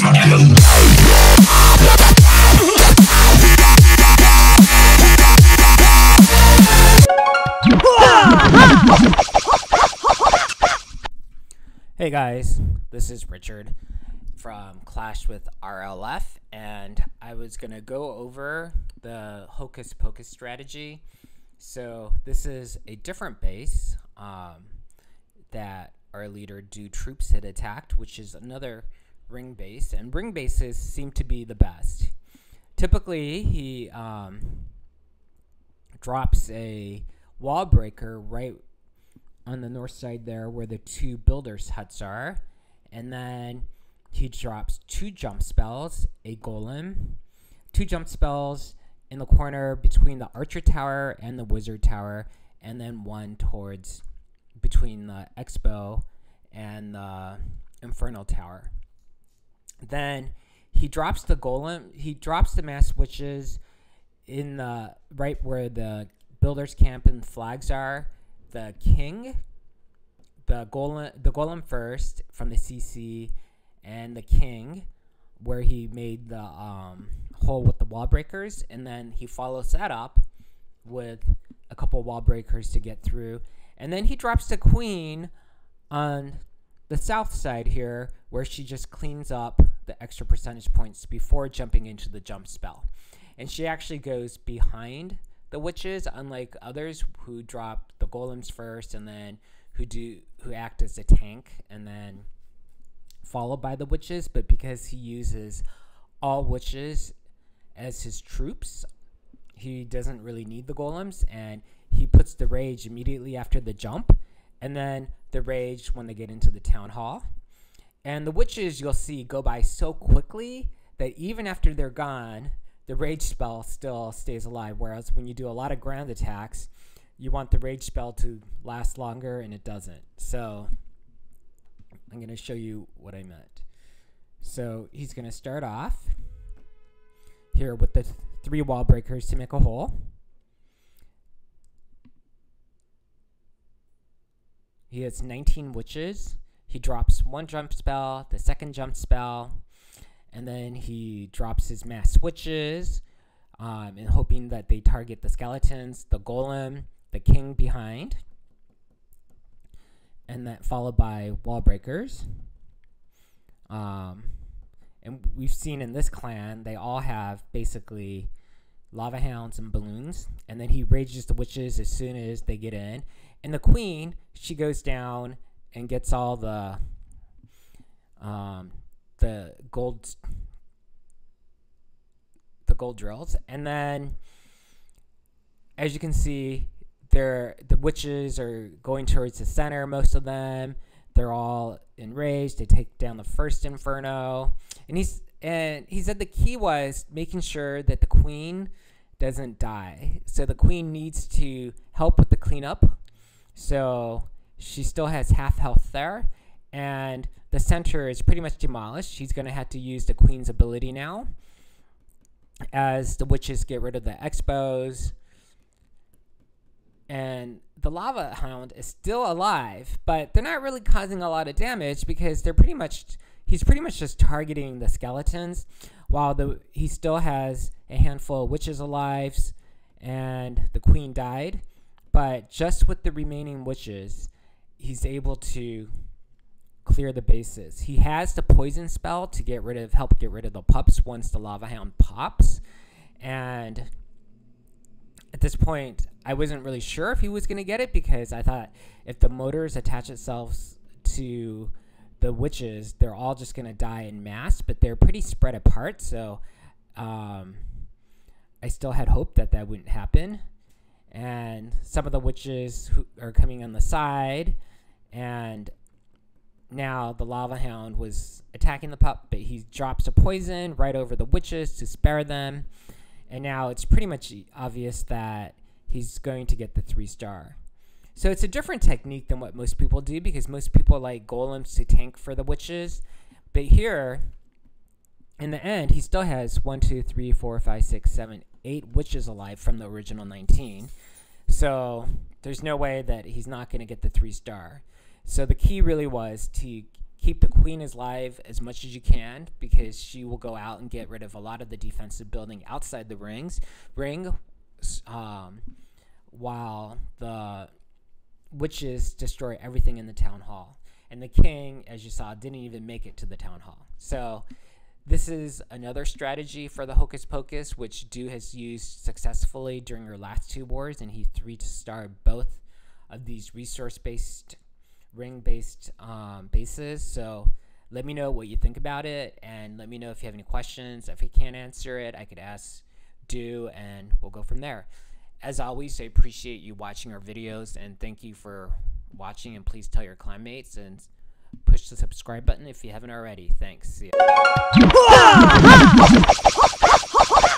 Hey guys, this is Richard from Clash with RLF, and I was going to go over the Hocus Pocus strategy. So this is a different base that our leader Do Troops had attacked, which is another ring base, and ring bases seem to be the best. Typically, he drops a wall breaker right on the north side there where the two builders' huts are, and then he drops 2 jump spells, a golem, 2 jump spells in the corner between the archer tower and the wizard tower, and then 1 towards between the expo and the infernal tower. Then he drops the golem, he drops the mass witches in the right where the builders camp and flags are, the king, the golem first from the CC, and the king where he made the hole with the wall breakers, and then he follows that up with a couple wall breakers to get through, and then he drops the queen on the south side here where she just cleans up the extra percentage points before jumping into the jump spell, and she actually goes behind the witches, unlike others who drop the golems first and then who act as a tank and then followed by the witches. But because he uses all witches as his troops, he doesn't really need the golems, and he puts the rage immediately after the jump, and then the rage when they get into the town hall. And the witches, you'll see, go by so quickly that even after they're gone, the rage spell still stays alive, whereas when you do a lot of ground attacks, you want the rage spell to last longer, and it doesn't. So I'm going to show you what I meant. So he's going to start off here with the 3 wall breakers to make a hole. He has 19 witches. He drops 1 jump spell, the second jump spell, and then he drops his mass witches, and hoping that they target the skeletons, the golem, the king behind, and that followed by wall breakers. And we've seen in this clan, they all have basically lava hounds and balloons, and then he rages the witches as soon as they get in. And the queen, she goes down and gets all the gold drills, and then as you can see, the witches are going towards the center. Most of them, they're all enraged. They take down the first inferno, and he said the key was making sure that the queen doesn't die. So the queen needs to help with the cleanup, so she still has half health there, and the center is pretty much demolished. She's going to have to use the queen's ability now as the witches get rid of the expos. And the lava hound is still alive, but they're not really causing a lot of damage because he's pretty much just targeting the skeletons, while he still has a handful of witches alive, and the queen died. But just with the remaining witches, he's able to clear the bases. He has the poison spell to help get rid of the pups once the lava hound pops. And at this point, I wasn't really sure if he was going to get it, because I thought if the motors attach itself to the witches, they're all just going to die in mass, but they're pretty spread apart. So I still had hope that wouldn't happen. And some of the witches who are coming on the side, and now the lava hound was attacking the pup, but he drops a poison right over the witches to spare them. And now it's pretty much obvious that he's going to get the 3-star. So it's a different technique than what most people do, because most people like golems to tank for the witches. But here, in the end, he still has 1, 2, 3, 4, 5, 6, 7, 8 witches alive from the original 19. So there's no way that he's not going to get the 3-star. So the key really was to keep the queen alive as much as you can, because she will go out and get rid of a lot of the defensive building outside the ring, while the witches destroy everything in the town hall. And the king, as you saw, didn't even make it to the town hall. So this is another strategy for the Hocus Pocus, which Dew has used successfully during her last 2 wars, and he 3-starred both of these resource-based, ring-based bases. So let me know what you think about it, and let me know if you have any questions. If I can't answer it, I could ask Dew, and we'll go from there. As always, I appreciate you watching our videos, and thank you for watching, and please tell your clanmates and push the subscribe button if you haven't already. Thanks. See ya.